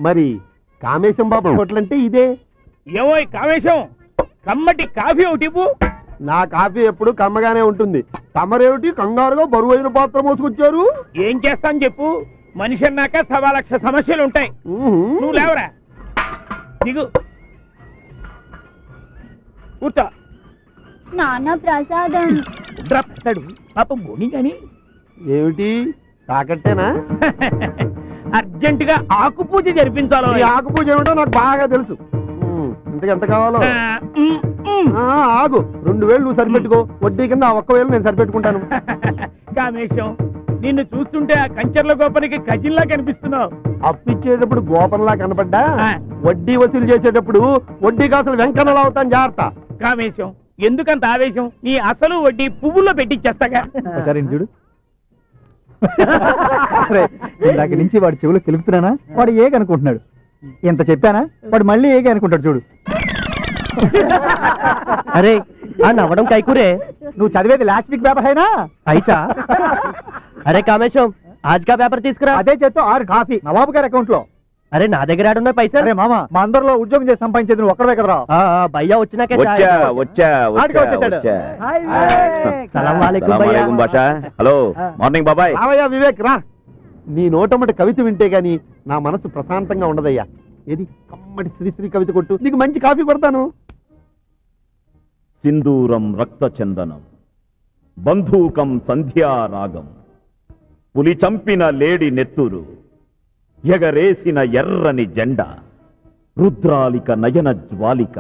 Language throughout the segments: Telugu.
మరి కామేశం బాబు హోటల్ ఇదే. ఏమో కామేశం, కమ్మటి కాఫీ ఒకటి ఇవ్వు. నా కాఫీ ఎప్పుడు కమ్మగానే ఉంటుంది. తమరేమిటి కంగారుగా బరువైన పాత్ర మోసుకొచ్చారు? ఏం చేస్తాను చెప్పు, మనిషి అన్నాక 1,00,000 సమస్యలు ఉంటాయి. నువ్వు లేవరా, దిగు, కూర్చో. నాన్న ప్రసాదం. పాపం బోని కాని. ఏమిటి తాకట్టేనా? అర్జెంటుగా ఆకు పూజ జరిపించాలో. ఈ ఆకు పూజ ఏమిటో నాకు బాగా తెలుసు. ఇంతకు ఎంత కావాలో? ఆగు, 2,000 నువ్వు సరిపెట్టుకో, వడ్డీ కింద 1,000 నేను సరిపెట్టుకుంటాను. కామేశం, నిన్ను చూస్తుంటే ఆ కంచర్ల గోపనికి కజిన్లా కనిపిస్తున్నావు. అప్పిచ్చేటప్పుడు గోపంలా కనపడ్డా, వడ్డీ వసూలు చేసేటప్పుడు వడ్డీ కాసులు వెంకన్నలా అవుతాను, జాగ్రత్త. కామేశం, ఎందుకంత ఆవేశం? నీ అసలు వడ్డీ పువ్వుల్లో పెట్టిచ్చేస్తాగా. సరే చూడు, ఇందాక నుంచి వాడు చెవులు కెలుపుతున్నానా, వాడు ఏగనుకుంటున్నాడు. ఎంత చెప్పానా, వాడు మళ్ళీ ఏగే అనుకుంటాడు చూడు. అరే ఆ నవ్వడం కైకూరే, నువ్వు చదివేది లాస్ట్ వీక్ పేపర్ అయినా ఐసా? అరే కామేశం, ఆజ్కా పేపర్ తీసుకురా. అదే చేత్తో 6 కాఫీ నవాబు గారి అకౌంట్ లో. అరే నా దగ్గర ఆడున్నాయి పైసలు. అరే మామ, మా అందరిలో ఉద్యోగం చేసి సంపాదించేది నువ్వు ఒక్కడే కదరా. భయ్యా వచ్చినాకే హలో మార్నింగ్ బాబాయ్. రావయ్యా వివేక్, రా. నీ నోటమ్మటి కవిత వింటే గాని నా మనసు ప్రశాంతంగా ఉండదయ్యా. ఏది కమ్మటి శ్రీశ్రీ కవిత కొట్టు, నీకు మంచి కాఫీ కొడతాను. సింధూరం రక్తచందనం, బంధూకం సంధ్యారాగం, పులి చంపిన లేడి నెత్తురు, ఎగరేసిన ఎర్రని జెండా, రుద్రాలిక నయన జ్వాలిక,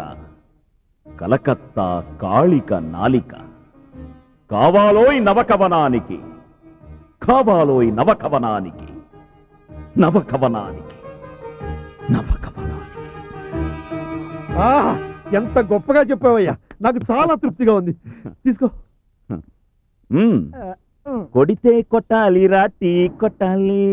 కలకత్తా కాళిక నాలిక. కావాలోయ్ నవకవనానికి, కావాలోయ్ నవకవనానికి, నవకవనానికి, నవకవనానికి. ఎంత గొప్పగా చెప్పావయ్యా, నాకు చాలా తృప్తిగా ఉంది. తీసుకో. కొడితే కొట్టాలి, రాతి కొట్టాలి.